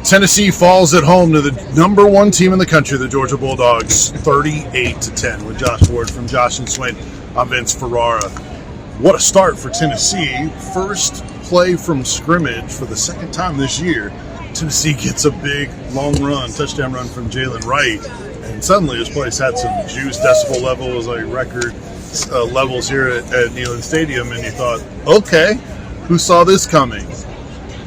Tennessee falls at home to the number one team in the country, the Georgia Bulldogs, 38-10 with Josh Ward from Josh and Swain. I'm Vince Ferrara. What a start for Tennessee. First play from scrimmage for the second time this year. Tennessee gets a big, long run, touchdown run from Jalen Wright. And suddenly this place had some juice, decibel levels, like record levels here at Neyland Stadium. And you thought, okay, who saw this coming?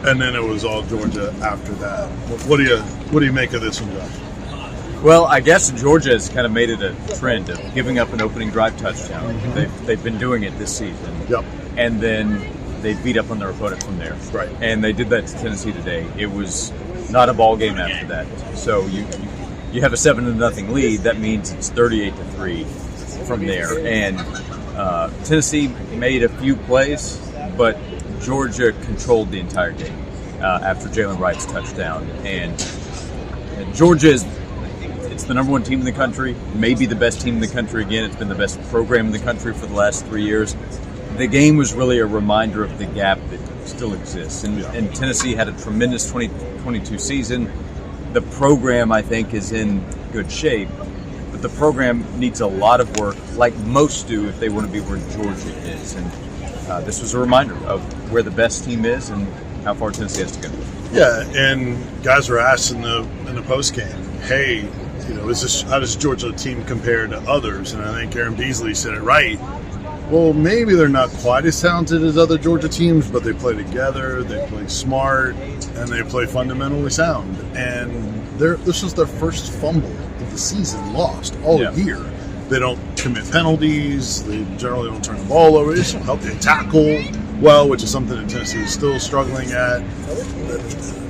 And then it was all Georgia after that. What do you make of this one, Josh? Well, I guess Georgia has kind of made it a trend of giving up an opening drive touchdown. Mm-hmm. They've been doing it this season. Yep. And then they beat up on their opponent from there. Right. And they did that to Tennessee today. It was not a ball game after that. So you have a 7-0 lead. That means it's 38-3 from there. And Tennessee made a few plays, but Georgia controlled the entire game after Jalen Wright's touchdown. And Georgia it's the number one team in the country, maybe the best team in the country again. It's been the best program in the country for the last 3 years. The game was really a reminder of the gap that still exists. And Tennessee had a tremendous 2022 season. The program, I think, is in good shape. But the program needs a lot of work, like most do, if they want to be where Georgia is. And this was a reminder of where the best team is and how far Tennessee has to go. Yeah, and guys were asked in the post game, hey, how does Georgia team compare to others? And I think Aaron Beasley said it right. Well, maybe they're not quite as talented as other Georgia teams, but they play together, they play smart, and they play fundamentally sound. And this was their first fumble of the season lost all year. They don't commit penalties. They generally don't turn the ball over. They just help they tackle well, which is something that Tennessee is still struggling at.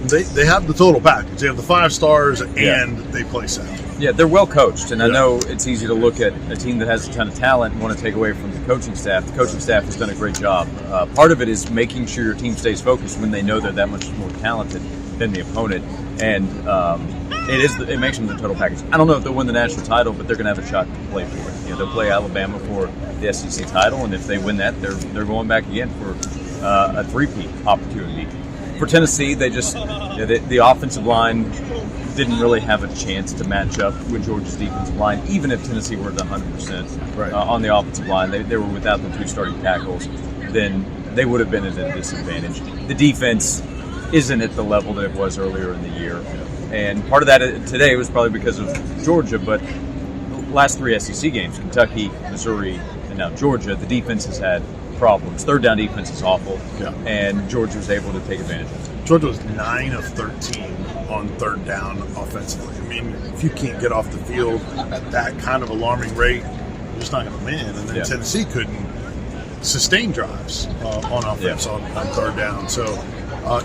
They have the total package. They have the 5 stars, and they play sound. Yeah, they're well coached, and I know it's easy to look at a team that has a ton of talent and want to take away from the coaching staff. The coaching staff has done a great job. Part of it is making sure your team stays focused when they know they're that much more talented than the opponent, and it makes them the total package. I don't know if they'll win the national title, but they're going to have a shot to play for it. They'll play Alabama for the SEC title, and if they win that, they're going back again for a three-peat opportunity. For Tennessee, they just the offensive line didn't really have a chance to match up with Georgia's defensive line. Even if Tennessee were at 100% on the offensive line, they were without the 2 starting tackles, then they would have been at a disadvantage. The defense isn't at the level that it was earlier in the year. And part of that today was probably because of Georgia, but the last 3 SEC games, Kentucky, Missouri, and now Georgia, the defense has had problems. Third down defense is awful, and Georgia was able to take advantage of it. Georgia was 9 of 13 on third down offensively. I mean, if you can't get off the field at that kind of alarming rate, you're just not going to win. And then Tennessee couldn't sustain drives on offense on third down. So,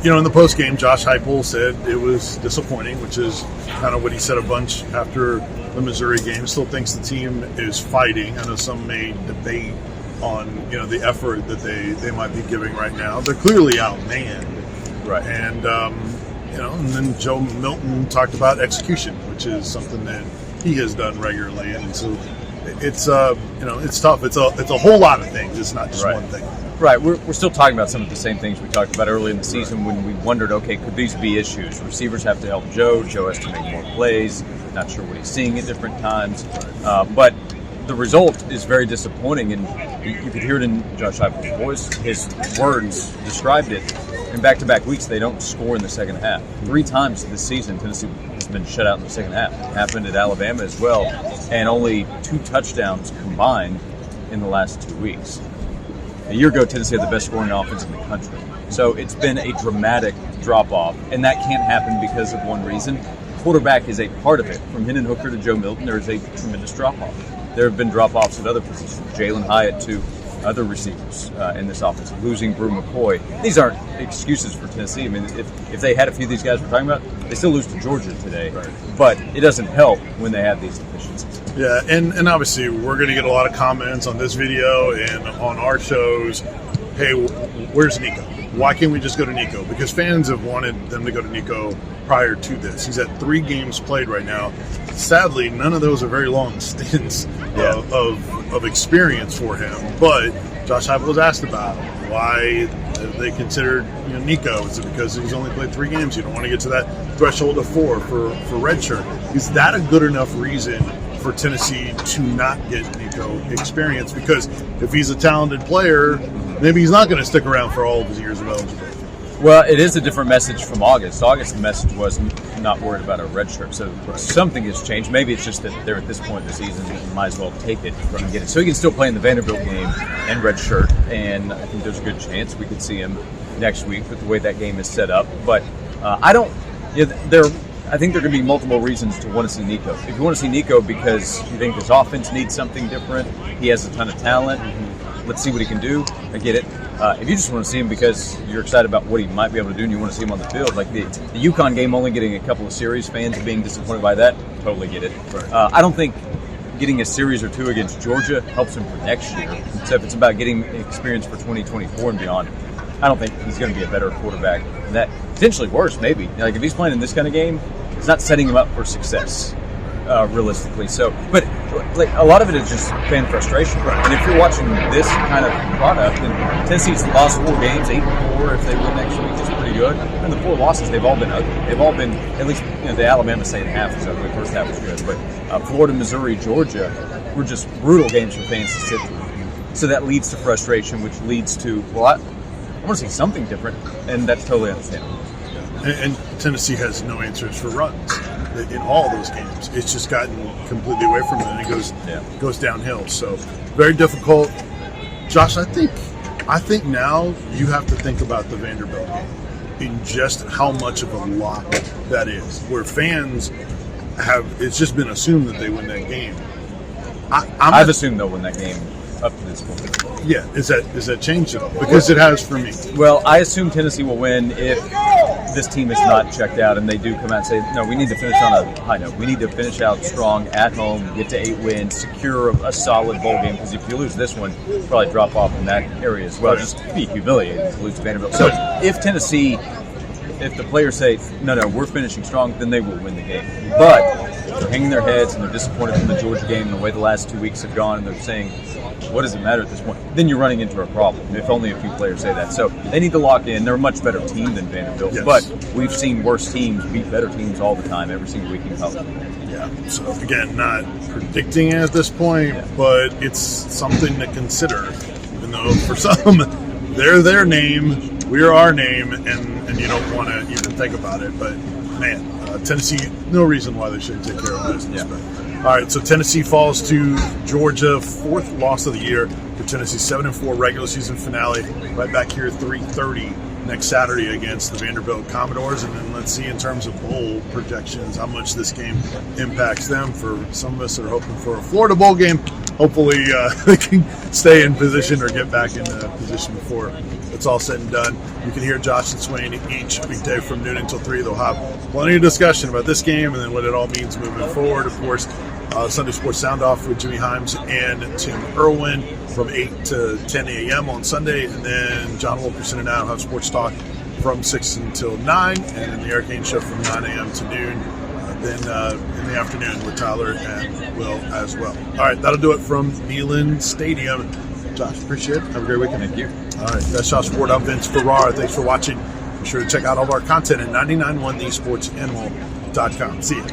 in the post game, Josh Heupel said it was disappointing, which is kind of what he said a bunch after the Missouri game. Still thinks the team is fighting. I know some may debate on the effort that they might be giving right now. They're clearly outmanned. Right. And, and then Joe Milton talked about execution, which is something that he has done regularly. And so it's tough. It's a whole lot of things. It's not just one thing. Right. We're still talking about some of the same things we talked about early in the season when we wondered, okay, could these be issues? Receivers have to help Joe. Joe has to make more plays. Not sure what he's seeing at different times. But the result is very disappointing, and you could hear it in Josh Heupel's voice. His words described it. In back-to-back weeks, they don't score in the second half. 3 times this season, Tennessee has been shut out in the second half. It happened at Alabama as well, and only 2 touchdowns combined in the last 2 weeks. A year ago, Tennessee had the best scoring offense in the country. So it's been a dramatic drop-off, and that can't happen because of one reason. Quarterback is a part of it. From Hendon Hooker to Joe Milton, there is a tremendous drop-off. There have been drop-offs at other positions. Jalen Hyatt to other receivers in this offense, losing Brew McCoy. These aren't excuses for Tennessee. I mean, if they had a few of these guys we're talking about, they still lose to Georgia today. Right. But it doesn't help when they have these deficiencies. Yeah, and obviously we're going to get a lot of comments on this video and on our shows. Hey, where's Nico? Why can't we just go to Nico? Because fans have wanted them to go to Nico prior to this. He's had 3 games played right now. Sadly, none of those are very long stints of experience for him. But Josh Heupel was asked about why They considered Nico. Is it because he's only played 3 games? You don't want to get to that threshold of 4 for redshirt. Is that a good enough reason for Tennessee to not get Nico experience? Because if he's a talented player, maybe he's not going to stick around for all of his years of eligibility. Well, it is a different message from August. August, the message was not worried about a red shirt. So something has changed. Maybe it's just that they're at this point in the season and might as well take it and get it. So he can still play in the Vanderbilt game and red shirt. And I think there's a good chance we could see him next week with the way that game is set up. But I think there are going to be multiple reasons to want to see Nico. If you want to see Nico because you think his offense needs something different, he has a ton of talent. Let's see what he can do. I get it. If you just want to see him because you're excited about what he might be able to do and you want to see him on the field, like the UConn game only getting a couple of series, fans being disappointed by that, totally get it. Right. I don't think getting a series or 2 against Georgia helps him for next year. So if it's about getting experience for 2024 and beyond, I don't think he's going to be a better quarterback than that. Potentially worse, maybe. Like if he's playing in this kind of game, it's not setting him up for success. Realistically, so but like a lot of it is just fan frustration. Right. And if you're watching this kind of product, then Tennessee's lost 4 games, 8-4. If they win next week, it's pretty good. And the 4 losses, they've all been ugly. They've all been at least the Alabama second half was ugly. The first half was good, but Florida, Missouri, Georgia were just brutal games for fans to sit through. So that leads to frustration, which leads to I want to see something different, and that's totally understandable. And Tennessee has no answers for runs in all those games. It's just gotten completely away from it, and it goes downhill. So very difficult. Josh, I think now you have to think about the Vanderbilt game in just how much of a lock that is. Where fans it's just been assumed that they win that game. I've assumed they'll win that game up to this point. Yeah, is that changed at all? Because it has for me. Well, I assume Tennessee will win if this team is not checked out and they do come out and say, no, we need to finish on a high note. We need to finish out strong at home, get to 8 wins, secure a solid bowl game. Because if you lose this one, you'll probably drop off in that area as well. Just be humiliated to lose to Vanderbilt. So if the players say, no, we're finishing strong, then they will win the game. But if they're hanging their heads and they're disappointed from the Georgia game and the way the last 2 weeks have gone, and they're saying, what does it matter at this point? Then you're running into a problem, if only a few players say that. So they need to lock in. They're a much better team than Vanderbilt, yes. But we've seen worse teams beat better teams all the time, every single week in college. Yeah, so again, not predicting at this point, but it's something to consider. Even though for some, they're their name, we're our name, and you don't want to even think about it. But man, Tennessee, no reason why they shouldn't take care of business. Yeah. But, all right, so Tennessee falls to Georgia, 4th loss of the year for Tennessee, 7-4 regular season finale. Right back here, 3:30 next Saturday against the Vanderbilt Commodores, and then let's see in terms of bowl projections how much this game impacts them. For some of us that are hoping for a Florida bowl game, hopefully they can stay in position or get back in position before it's all said and done. You can hear Josh and Swain each weekday from noon until 3. They'll have plenty of discussion about this game and then what it all means moving forward. Of course, Sunday Sports Sound Off with Jimmy Himes and Tim Irwin from 8 to 10 a.m. on Sunday. And then John Wilkerson and I will have Sports Talk from 6 until 9. And then the Eric Haynes Show from 9 a.m. to noon. Then in the afternoon with Tyler and Will as well. All right, that'll do it from Neyland Stadium. Josh, appreciate it. Have a great weekend. Thank you. All right, that's Josh Ford. I'm Vince Ferrara. Thanks for watching. Be sure to check out all of our content at 991thesportsnl.com. See you.